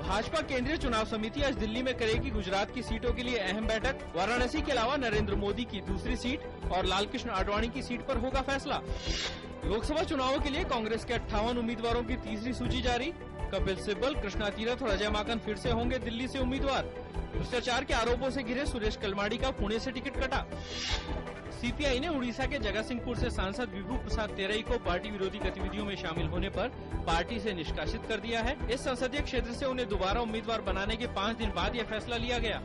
भाजपा केंद्रीय चुनाव समिति आज दिल्ली में करेगी गुजरात की सीटों के लिए अहम बैठक। वाराणसी के अलावा नरेंद्र मोदी की दूसरी सीट और लालकृष्ण आडवाणी की सीट पर होगा फैसला। लोकसभा चुनावों के लिए कांग्रेस के 58 उम्मीदवारों की तीसरी सूची जारी। कपिल सिब्बल, कृष्णा तीरथ और अजय माकन फिर से होंगे दिल्ली से उम्मीदवार। भ्रष्टाचार के आरोपों से घिरे सुरेश कलमाडी का पुणे से टिकट कटा। सीपीआई ने उड़ीसा के जगतसिंहपुर से सांसद विभू प्रसाद तेरई को पार्टी विरोधी गतिविधियों में शामिल होने पर पार्टी से निष्कासित कर दिया है। इस संसदीय क्षेत्र से उन्हें दोबारा उम्मीदवार बनाने के 5 दिन बाद यह फैसला लिया गया।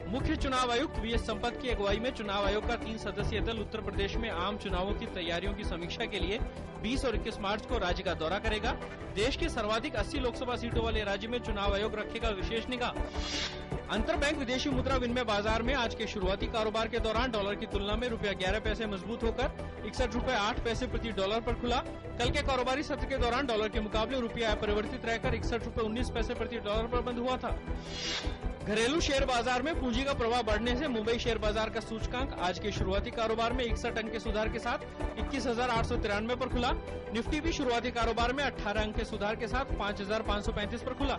मुख्य चुनाव आयुक्त वीएस संपत की अगुवाई में चुनाव आयोग का 3 सदस्यीय दल उत्तर प्रदेश में आम चुनावों की तैयारियों की समीक्षा के लिए 20 और 21 मार्च को राज्य का दौरा करेगा। देश के सर्वाधिक 80 लोकसभा सीटों वाले राज्य में चुनाव आयोग रखेगा विशेष निगाह। अंतर बैंक विदेशी मुद्रा विनिमय बाजार में आज के शुरुआती कारोबार के दौरान डॉलर की तुलना में ₹11 मजबूत होकर 61.08 रुपए प्रति डॉलर पर खुला। कल के कारोबारी सत्र के दौरान डॉलर के मुकाबले रुपया अपरिवर्तित रहकर 61.19 रुपए प्रति डॉलर पर बंद हुआ था। घरेलू शेयर बाजार में पूंजी का प्रवाह बढ़ने से मुंबई शेयर बाजार का सूचकांक आज के शुरुआती कारोबार में 61 अंक के सुधार के साथ 21,893 पर खुला। निफ्टी भी शुरुआती कारोबार में 18 अंक के सुधार के साथ 5,535 पर खुला।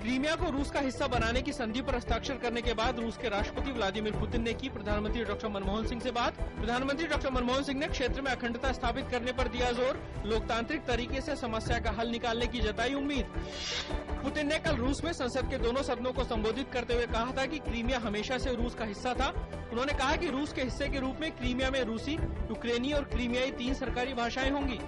क्रीमिया को रूस का हिस्सा बनाने की संधि पर हस्ताक्षर करने के बाद रूस के राष्ट्रपति व्लादिमीर पुतिन ने की प्रधानमंत्री डॉक्टर मनमोहन सिंह से बात। प्रधानमंत्री डॉक्टर मनमोहन सिंह ने क्षेत्र में अखंडता स्थापित करने पर दिया जोर। लोकतांत्रिक तरीके से समस्या का हल निकालने की जताई उम्मीद। पुतिन ने कल रूस में संसद के दोनों सदनों को संबोधित करते हुए कहा था कि क्रीमिया हमेशा से रूस का हिस्सा था। उन्होंने कहा कि रूस के हिस्से के रूप में क्रीमिया में रूसी, यूक्रेनी और क्रीमियाई 3 सरकारी भाषाएं होंगी।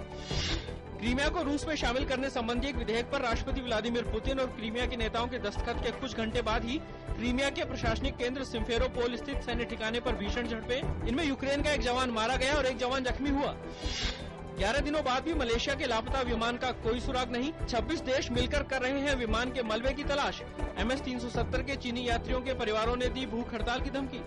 क्रीमिया को रूस में शामिल करने संबंधी एक विधेयक पर राष्ट्रपति व्लादिमीर पुतिन और क्रीमिया के नेताओं के दस्तखत के कुछ घंटे बाद ही क्रीमिया के प्रशासनिक केंद्र सिम्फेरोपोल स्थित सैन्य ठिकाने पर भीषण झड़पें। इनमें यूक्रेन का एक जवान मारा गया और एक जवान जख्मी हुआ। 11 दिनों बाद भी मलेशिया के लापता विमान का कोई सुराग नहीं। 26 देश मिलकर कर रहे हैं विमान के मलबे की तलाश। MS-370 के चीनी यात्रियों के परिवारों ने दी भूख हड़ताल की धमकी।